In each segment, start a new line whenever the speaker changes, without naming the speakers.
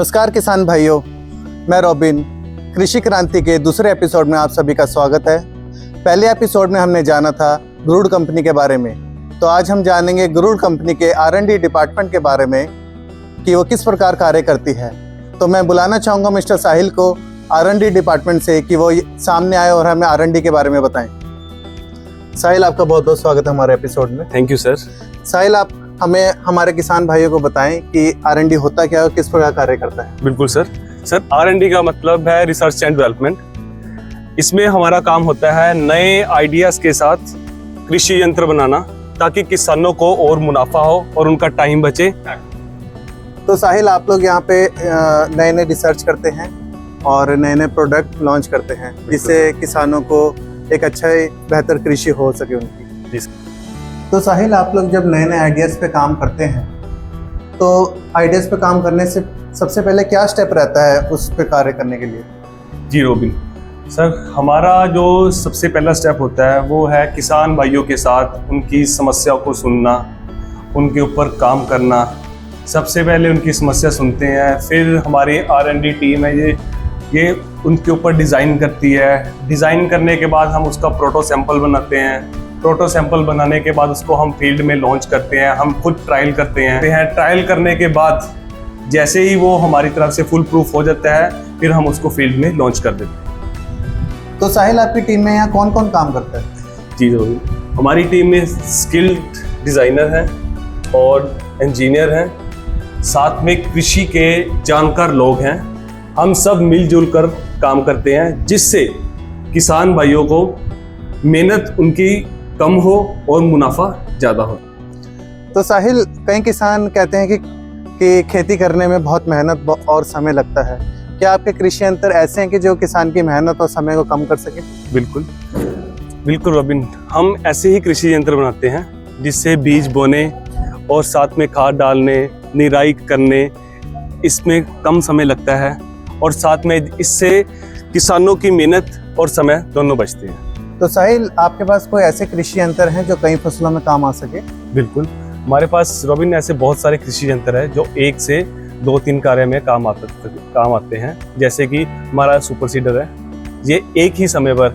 नमस्कार किसान भाइयों, मैं रॉबिन। कृषि क्रांति के दूसरे एपिसोड में आप सभी का स्वागत है। पहले एपिसोड में हमने जाना था गरुड़ कंपनी के बारे में, तो आज हम जानेंगे गरुड़ कंपनी के R&D डिपार्टमेंट के बारे में कि वो किस प्रकार कार्य करती है। तो मैं बुलाना चाहूँगा मिस्टर साहिल को R&D डिपार्टमेंट से कि वो सामने आए और हमें R&D के बारे में बताएं। साहिल, आपका बहुत बहुत स्वागत है हमारे एपिसोड में।
Thank you sir.
साहिल, आप हमें हमारे किसान भाइयों को बताएं कि R&D होता क्या है और किस प्रकार कार्य करता है।
बिल्कुल सर। R&D का मतलब है रिसर्च एंड डेवलपमेंट। इसमें हमारा काम होता है नए आइडियाज के साथ कृषि यंत्र बनाना ताकि किसानों को और मुनाफा हो और उनका टाइम बचे।
तो साहिल, आप लोग यहाँ पे नए नए रिसर्च करते हैं और नए नए प्रोडक्ट लॉन्च करते हैं जिससे किसानों को एक अच्छा बेहतर कृषि हो सके उनकी। तो साहिल, आप लोग जब नए नए आइडियाज़ पे काम करते हैं तो आइडियाज़ पे काम करने से सबसे पहले क्या स्टेप रहता है उस पे कार्य करने के लिए?
जी रोबिन सर, हमारा जो सबसे पहला स्टेप होता है वो है किसान भाइयों के साथ उनकी समस्या को सुनना, उनके ऊपर काम करना। सबसे पहले उनकी समस्या सुनते हैं, फिर हमारी R&D टीम है ये उनके ऊपर डिज़ाइन करती है। डिज़ाइन करने के बाद हम उसका प्रोटो सैंपल बनाते हैं। प्रोटो सैंपल बनाने के बाद उसको हम फील्ड में लॉन्च करते हैं, हम खुद ट्रायल करते हैं। ट्रायल करने के बाद जैसे ही वो हमारी तरफ से फुल प्रूफ हो जाता है फिर हम उसको फील्ड में लॉन्च कर देते हैं।
तो साहिल, आपकी टीम में यहाँ कौन कौन काम करता है?
जी रोहित, हमारी टीम में स्किल्ड डिज़ाइनर हैं और इंजीनियर हैं, साथ में कृषि के जानकार लोग हैं। हम सब मिलजुल कर काम करते हैं जिससे किसान भाइयों को मेहनत उनकी कम हो और मुनाफा ज़्यादा हो।
तो साहिल, कई किसान कहते हैं कि खेती करने में बहुत मेहनत और समय लगता है। क्या आपके कृषि यंत्र ऐसे हैं कि जो किसान की मेहनत और समय को कम कर सके?
बिल्कुल बिल्कुल रॉबिन, हम ऐसे ही कृषि यंत्र बनाते हैं जिससे बीज बोने और साथ में खाद डालने, निराई करने इसमें कम समय लगता है और साथ में इससे किसानों की मेहनत और समय दोनों बचते हैं।
तो साहिल, आपके पास कोई ऐसे कृषि यंत्र हैं जो कई फसलों में काम आ सके?
बिल्कुल, हमारे पास रॉबिन ऐसे बहुत सारे कृषि यंत्र हैं जो 1 से 2-3 कार्य में काम आते हैं। जैसे कि हमारा सुपर सीडर है, ये एक ही समय पर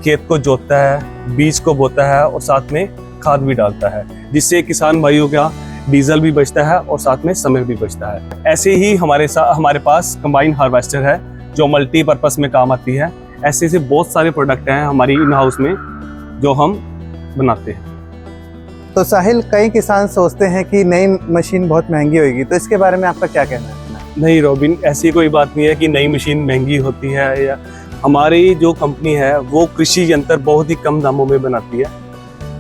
खेत को जोतता है, बीज को बोता है और साथ में खाद भी डालता है, जिससे किसान भाइयों का डीजल भी बचता है और साथ में समय भी बचता है। ऐसे ही हमारे पास कंबाइन हार्वेस्टर है जो मल्टीपर्पस में काम आती है। ऐसे बहुत सारे प्रोडक्ट हैं हमारी इन हाउस में जो हम बनाते हैं।
तो साहिल, कई किसान सोचते हैं कि नई मशीन बहुत महंगी होगी, तो इसके बारे में आपका क्या कहना है?
नहीं रोबिन, ऐसी कोई बात नहीं है कि नई मशीन महंगी होती है। या हमारी जो कंपनी है वो कृषि यंत्र बहुत ही कम दामों में बनाती है।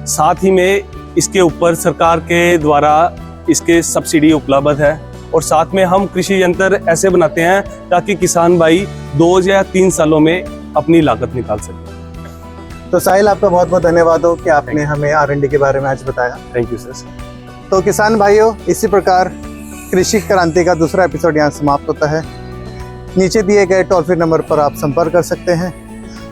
साथ ही में इसके ऊपर सरकार के द्वारा इसके सब्सिडी उपलब्ध है और साथ में हम कृषि यंत्र ऐसे बनाते हैं ताकि किसान भाई 2 या 3 सालों में अपनी लागत निकाल सके।
तो साहिल, आपका बहुत बहुत धन्यवाद हो कि आपने हमें R&D के बारे में आज बताया।
Thank you sir.
तो किसान भाइयों, इसी प्रकार कृषि क्रांति का दूसरा एपिसोड यहाँ समाप्त होता है। नीचे दिए गए टोल फ्री नंबर पर आप संपर्क कर सकते हैं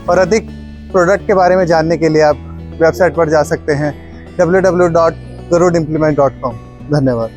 और अधिक प्रोडक्ट के बारे में जानने के लिए आप वेबसाइट पर जा सकते हैं www.garudimplement.com। धन्यवाद।